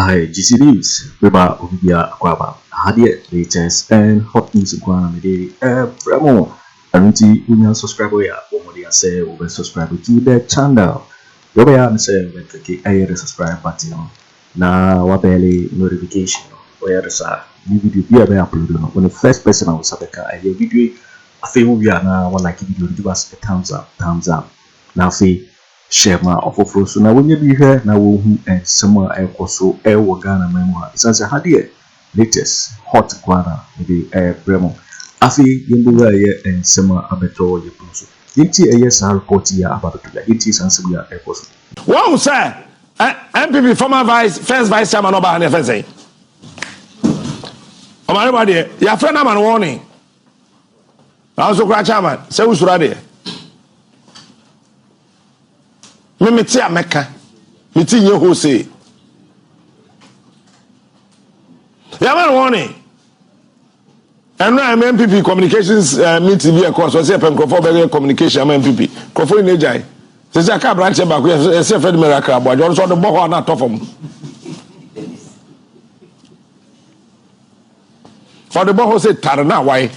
I GC News, Weba Obia Kwaba, Hadia, latest and hot news in Guana Mede, Bramo, and you subscribe or say, over subscribe to the channel. Wobea and say, when the subscribe button, now wabele notification, where the new video be uploaded. When the first person I was Sabeka, I video, I feel we are now one like video, give us a thumbs up. Now, see. Share my offer so now when you be here now who and summer air so air Ghana memoir it's as a hadie latest hot guana maybe bremo afi yimbu here and summer abeto yepuso yinti yes report here about the yinti sanse we are air so wow sir NPP former first vice chairman oba na fese o mari ba de ya friend am warning also cra chairman say usura de me tia meka me ti nye ho say ya man warning and now NPP communications meeting be course so say Nkofo be communication NPP Nkofo in ejai say ka branch ba ko say Fred Miracle abo ajo so do bo ho na tofom for the bo ho say tare na why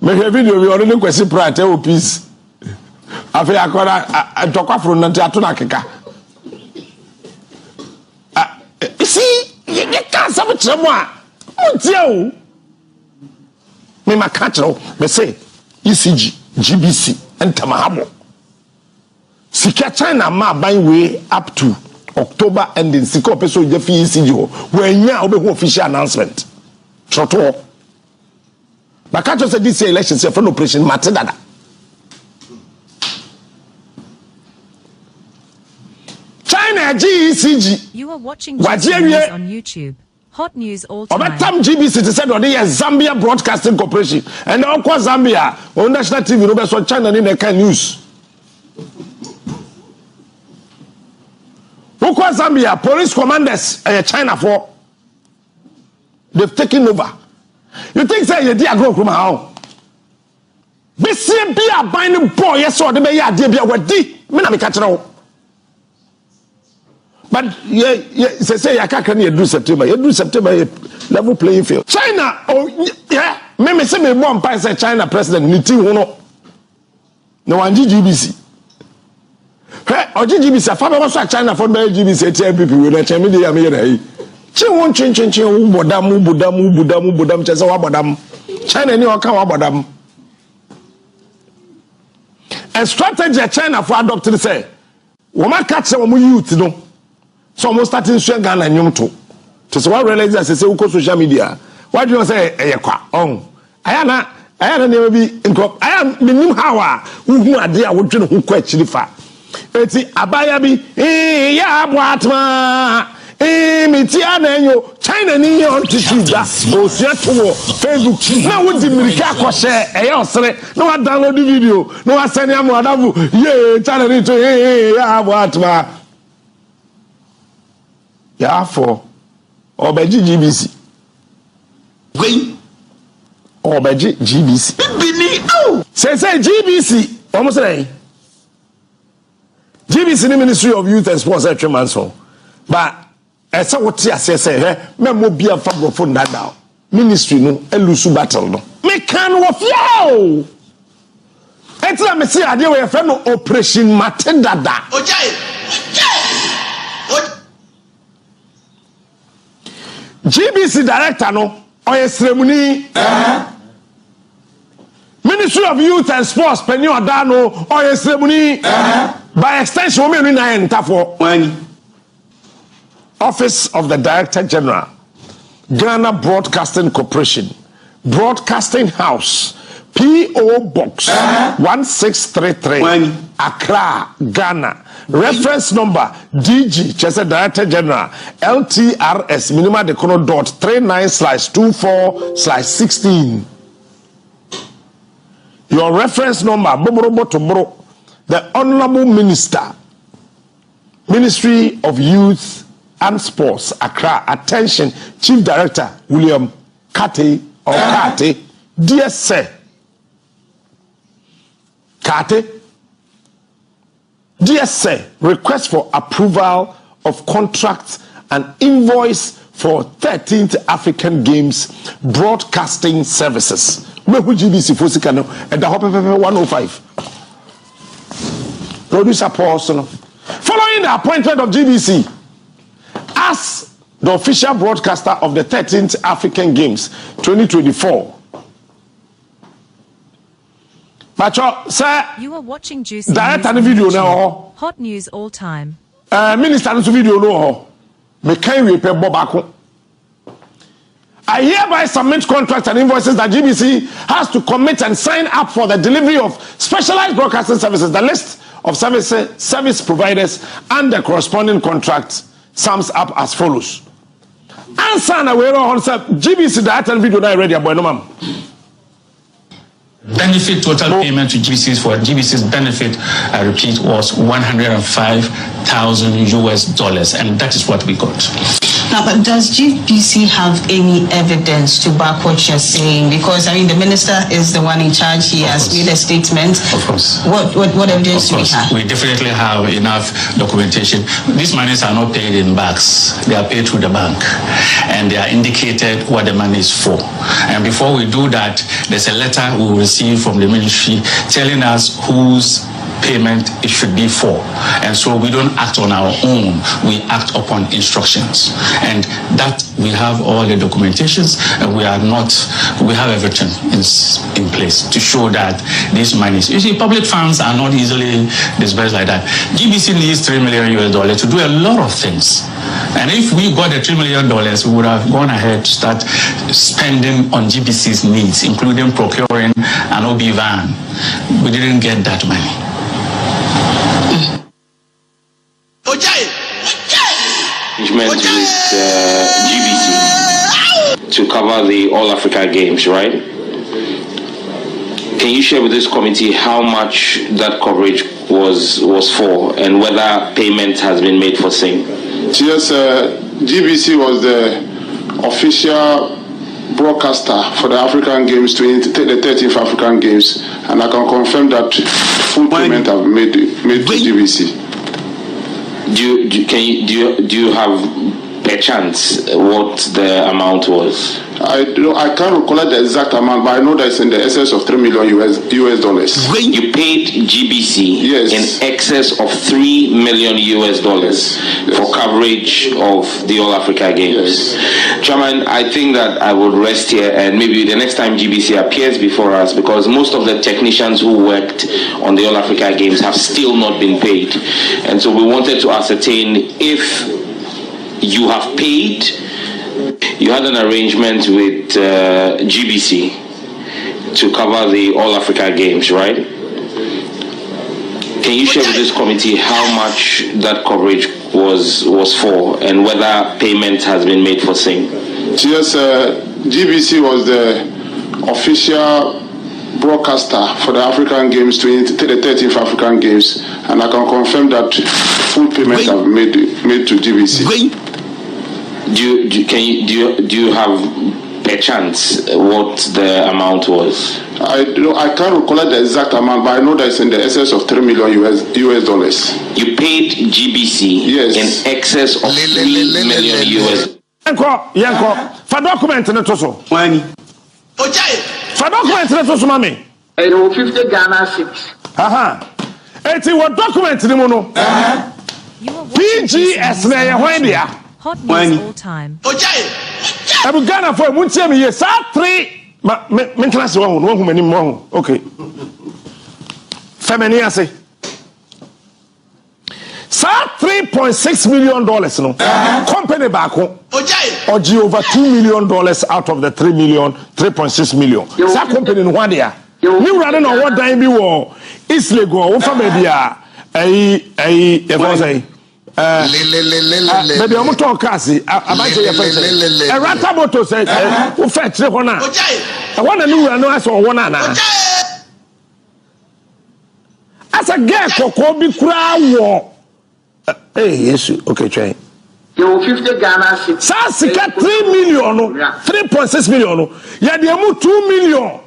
me hear video we only kwesi prate o peace afi akora ntokwa fro nanti atuna keka see you can't some tremo a untie o me makachro me say ECG GBC entamahabo sika China ma ban we up to October ending sika opeso je fi ECG ho wanya obehu official announcement troto bakacho say this election say for operation matedada. China GECG. You are watching news on YouTube. Hot news all time. Over time GBC said on the Zambia Broadcasting Corporation and now Zambia on national TV no be so China in the kind news. Who Zambia police commanders China for they've taken over. You think say you dey grow kuma how? Be see be a binding boy yes or the be ya dey be a wadi me na me catch now. But say I can't do September. You do September level playing field. China, oh yeah, me say me more empire say China president meeting no. No one GBC. Hey, or GBC. If I was China for GBC, NPP with the media me here. Chi won chin budam chesa wa bodam. China ni waka wa bodam. A strategy China for adopting say, "Woma catch some youth no." So almost starting to Ghana nyum to so what realize that say social media why do you say kwa aya na be nko aya minim hawa hu ade a wodwe ho kwa chiri fa eti abaya bi ya aboatma miti anenyo China ni yon titiza osia to Facebook na wodi mirika akose eye osere na wa download video na wa send am adavu China ni to ya aboatma for Obeji GBC. Wait. Obeji GBC. Say GBC. Almost say GBC the Ministry of Youth and Sports Manson. But as what I say, me mo bia fabrofo ndada. Ministry no Owusu battle no. Me can wo fio. Etla me say ade we fe no operation matedada. GBC director no oyesremuni Ministry of Youth and Sports penny odano oyesremuni by extension we na entafo Office of the Director General Ghana Broadcasting Corporation Broadcasting House PO Box 1633 Accra, Ghana. Reference number DG, Chester Director General, LTRS, minimum decono dot 39/24/16. Your reference number, the Honorable Minister, Ministry of Youth and Sports, Accra. Attention, Chief Director, William Kate, or Kate, dear sir, Kate, dear sir, request for approval of contracts an invoice for 13th African Games broadcasting services. Where would GBC for Sikano at the Hop 105? Producer Paulson. Following the appointment of GBC as the official broadcaster of the 13th African Games 2024. Pacho, sir, you are watching Juicy direct News and video on now. Hot news all time. Minister no video no. Me can we pay Bobako. I hereby submit contracts and invoices that GBC has to commit and sign up for the delivery of specialized broadcasting services. The list of service providers and the corresponding contract sums up as follows. Answer na we on GBC direct and video now ready boy no ma'am. Benefit total payment to GBC's for GBC's benefit, I repeat, was $105,000, and that is what we got. Now, but does GBC have any evidence to back what you're saying? Because I mean, the minister is the one in charge. He has made a statement. Of course. What evidence do we have? We definitely have enough documentation. These monies are not paid in bags; they are paid through the bank, and they are indicated what the money is for. And before we do that, there's a letter we will receive from the ministry telling us whose payment it should be for. And so we don't act on our own, we act upon instructions. And that we have all the documentations, and we have everything in place to show that these monies, you see, public funds are not easily disbursed like that. GBC needs $3 million to do a lot of things. And if we got the $3 million, we would have gone ahead to start spending on GBC's needs, including procuring an OB van. We didn't get that money. With GBC to cover the All Africa Games, right? Can you share with this committee how much that coverage was for, and whether payment has been made for same? Yes, GBC was the official broadcaster for the African Games, the 13th African Games, and I can confirm that full payment have made to GBC. Do you have a chance what the amount was? I can't recollect the exact amount, but I know that it's in the excess of $3 million. You paid GBC in excess of $3 million for coverage of the All Africa Games. Chairman, I think that I would rest here, and maybe the next time GBC appears before us, because most of the technicians who worked on the All Africa Games have still not been paid, and so we wanted to ascertain if you have paid. You had an arrangement with GBC to cover the All Africa Games, right? Can you share with this committee how much that coverage was for, and whether payment has been made for same? Yes, GBC was the official broadcaster for the African Games, the 13th African Games, and I can confirm that full payment have made to GBC. Do you have a chance what the amount was? I can't recollect the exact amount, but I know that it's in the excess of $3 million. You paid GBC in excess of $3 million. Yanko, for document in the so. For document in the so, mommy. 50 Ghana cedis. It's what document in the mono. PGS na when they are. Hot news all time. I'm Ghana for Wontumi yes, 3 maintenance one who many more. Okay. Femini say. $3.6 million no. Company back home. Or over $2 million out of the 3.6 million. That company in one year. New running on what time be war. East Lego, what family maybe I'm talking kasi. About your face. A rataboto said, "Who fetch the one? I want a new one. I saw one ana." As a girl, Coco be crowd. Hey, yes, okay, try. You 50 Ghana cedis. Sasika 3 million, 3.6 million. Ya diamu $2 million.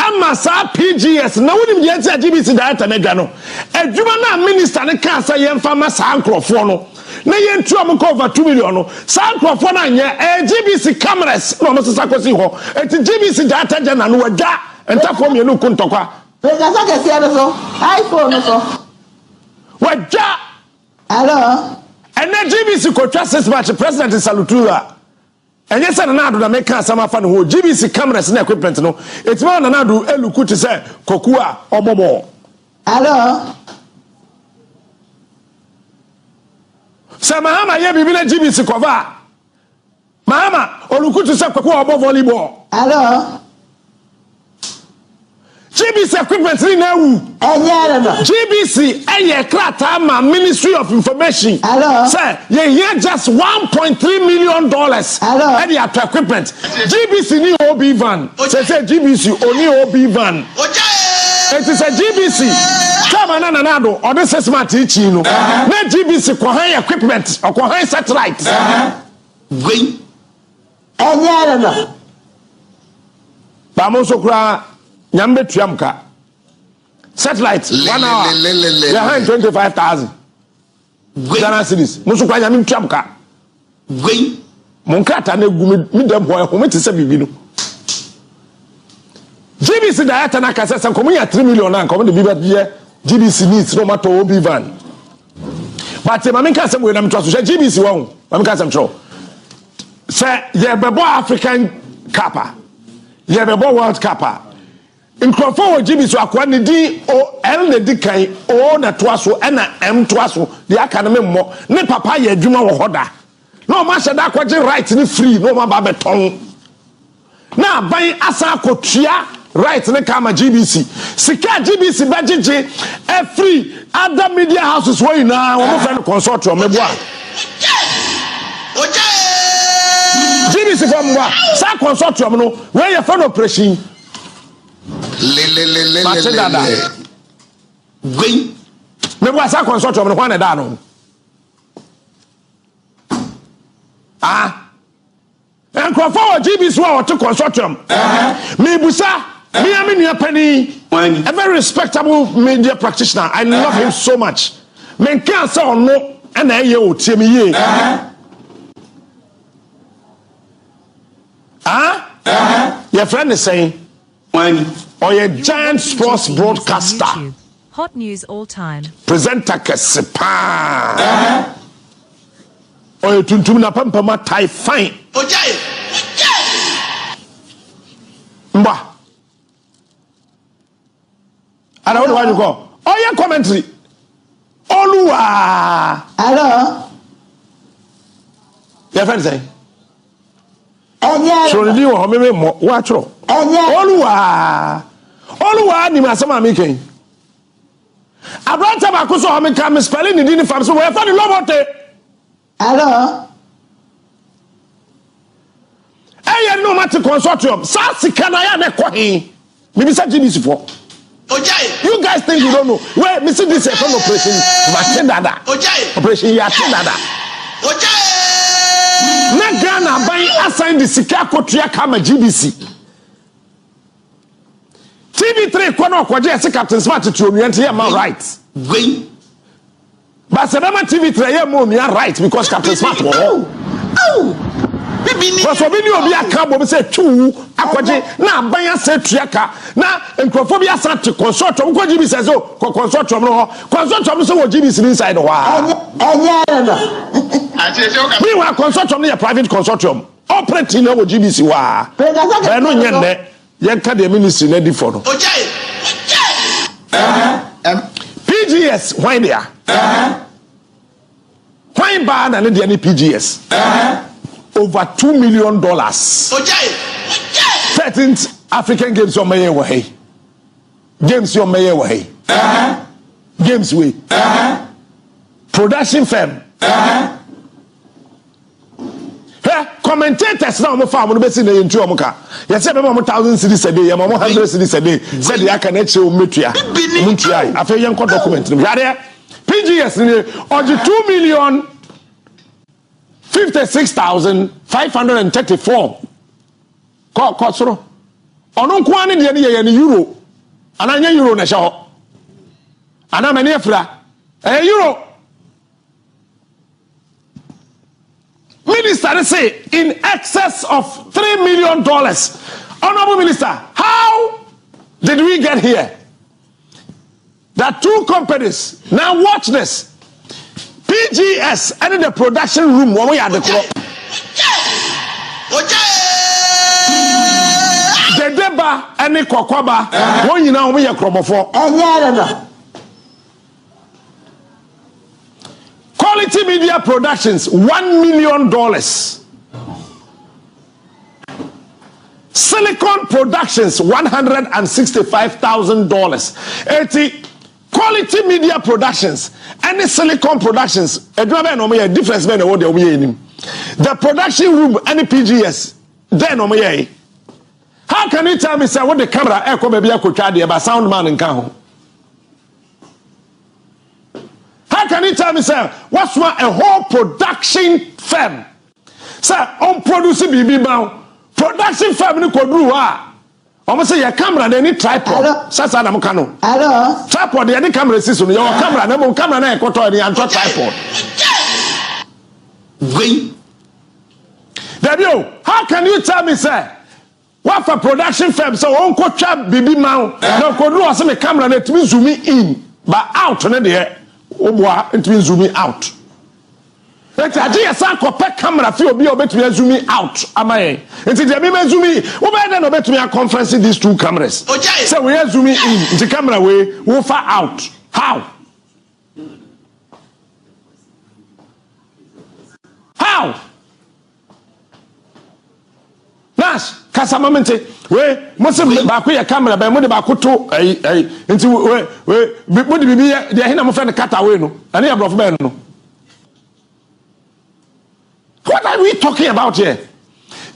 Amasa PGS na woni me GBC data na dwa no adwuma na minister ne ka sa yemfa ma sa ankrofo no na yentu am ko over 2 million no sa nkrofo na anye GBC cameras no mo sesa kosi ho eti GBC data jana no wada entafo me no kuntokwa Pegasa ke sia so iPhone so wada hello and GBC ko trust 6 match president salutura enye se na ado na make asama fa no ho GBC cameras na equipment no eti ma na ado eluku ti se koku a omomo hello Sa Mahama ye bibile GBC cover. Mahama olukutu se Kweku obo volleyball. Hello. GBC equipment ni na wu. GBC eye krata ma Ministry of Information. Hello. Say ye here just $1.3 million. Hello. Any at equipment. GBC ni OB van. Say GBC oni OB van. It is a GBC. Come on, Nanado, or this is my teaching. No GBC, Kohai equipment, or Kohai satellite. Green. Bamoso Kra, Yambe Triamka. Satellite, 1 hour. Behind 25,000. Ghana cities. Musukwa Yamin Triamka. Green. Monkata ne Gumidam, who met to say Bibino. GBC Diata Naka says, come here 3 million and come to be here. GBC needs no matter OB van. But Mamika said, when I'm trust GBC won't. Mamika some show. Say, yeah, Bebo African Kappa. Yeah, Bebo World Kappa. In Crawford, GBC Aquani D O L the Dikai O na Twaso and M Twaso, the academy more. Ne papa ye Juma Hoda. No master that quite right in free, no man babeton. Now, by Asa Kotia. Right, ne kama GBC. Sika GBC budget free other media houses where now we find consortium meboa. GBC from what? Sa consortium no where you find operation. Green. Meboa sa consortium no one da no. Ah. And Crawford GBC wa to consortium. Me busa me a penny, a very respectable media practitioner. I love him so much. Men can't say no, and I you tell me ye. Your friend is saying, or your giant sports broadcaster, YouTube. Hot news all time. Presenter Kasipa, or your tuntumina pampama tie fine. Mba. I don't know why you go. Oh, your commentary. Oluwa. Hello. Your friend say. So the deal of me watch. Oluwa. Oluwa ni masama making. Abranta bakuso home come spelling the din fam so we fa the lobote. Hello. Eye no matter consortium. Sa sika na ya na kwahin. Maybe say GBC for. You guys think you don't know. Wait, me see this from operation Matendada. Operation Yatendada. Na Ghana buying assign the sika kotua kama GBC. TV3 kono kwaje se Captain Smart to onua here man right. But Sedama TV3 here mo onua right because Captain Smart wo. Because obi aka bo say two akwaje na abanya say tuaka na enkrofobia sat consortium ko GBC say so consortium no consortium so wo GBC inside wa we were consortium na private consortium operating na wo GBC wa no nyenne yenka the ministry na di for no PGS why there why ban na the PGS over $2 million. 13th African Games on my way. Games on my way. Games way. Production firm. Commentators now, my family best in the intro. You said, 1,000 cities a day, 100 cities a day. Said the Akanecho Metria. I feel young document. PGS or the 2,056,534. Kosoro. Ono kwani de ne euro. Ananya euro na sha ho. Ana mani afra. Euro. Minister say in excess of $3 million. Honorable Minister, how did we get here? There are two companies. Now watch this. PGS and the production room when we are the crop. The Deba and the Kwakwaba, when you know we are crop for. Quality Media Productions, $1 million. Silicon Productions, $165,000. Quality Media Productions and the Silicon Productions. Difference the production room and the PGS. Then how can you tell me say what the camera echo maybe I could try about sound man in Kaho? How can you tell me say what's a whole production firm? Sir, on producing BB Bow production firm ni kodru ha. Almost say your camera they need tripod. Sasa na mukano. Hello. Tripod they need camera system. Your camera na camera na Akoto ni anto tripod. Wait. Debio, how can you tell me say what for production firm so on ko trap BB man na kodru o say me camera na to zoom in but out na there obwa to zoom out. Let's say camera feel be able to zoom out. Am I? It's the zoom in. We better not to me a conference these two cameras. So we are zooming in the camera way, we far out. How? How? Nash, Casamamente, we must have Baku camera by Modi Bakuto, into we would be the Hinam friend cut away no, and here of men no. What are we talking about here?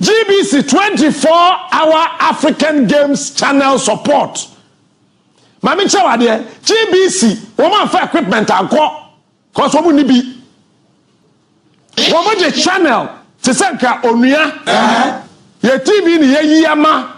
GBC 24-hour African Games channel support. Mami chawa there. GBC, woman for equipment and call. Cause woman ni bi. Woman the channel. Tisanka ONUA. Ye TV ni ye yama.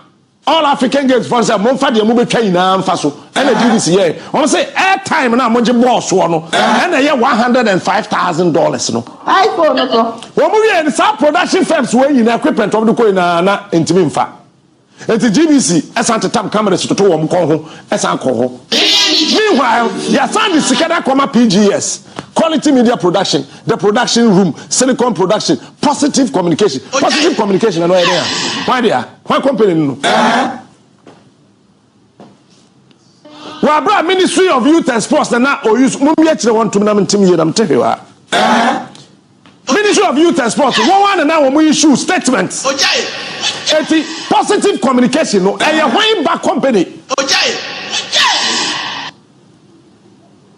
All African Games for say mon fa de mo betwa ina amfa so. And the GBC here. Woman say airtime na mo je boss no. And ye $105,000 no. iPhone no. Woman we some production firms we in equipment of the coin na intimi mfa. Enti GBC asante tam cameras to wo mko ho esan ko ho. Meanwhile, ya sand sikada koma PGS. Quality Media Production, the production room, Silicon Production, Positive Communication. Positive Communication no there. Why there? Why company no? Wa Ministry of Youth and Sports na Owusu mumbi akire Wontumi na ntimi yedam tehewa. Ministry of Youth and Sports one na wo issue statements. Eti Positive Communication no e when back company.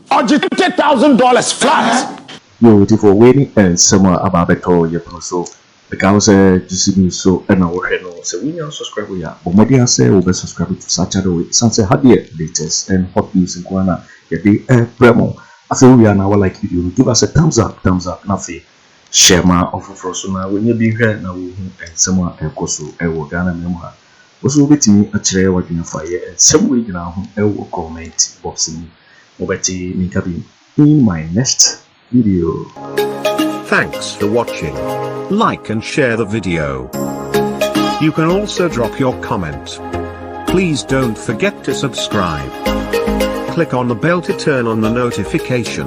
$50,000 flat. Yo, waiting for waiting and somewhere about beto yep so because just me so and now we so we now subscribe ya but my dear say we subscribe to such a way since had the latest and hot news in Ghana ya be promo after we are now like video give us a thumbs up nothing share my offer for so now when you be here now we and somewhere koso e wo Ghana memha also betimi a chere what you fire and some way now e wo comment box me Mobeti Minkabi in my next video. Thanks for watching. Like and share the video. You can also drop your comment. Please don't forget to subscribe. Click on the bell to turn on the notification.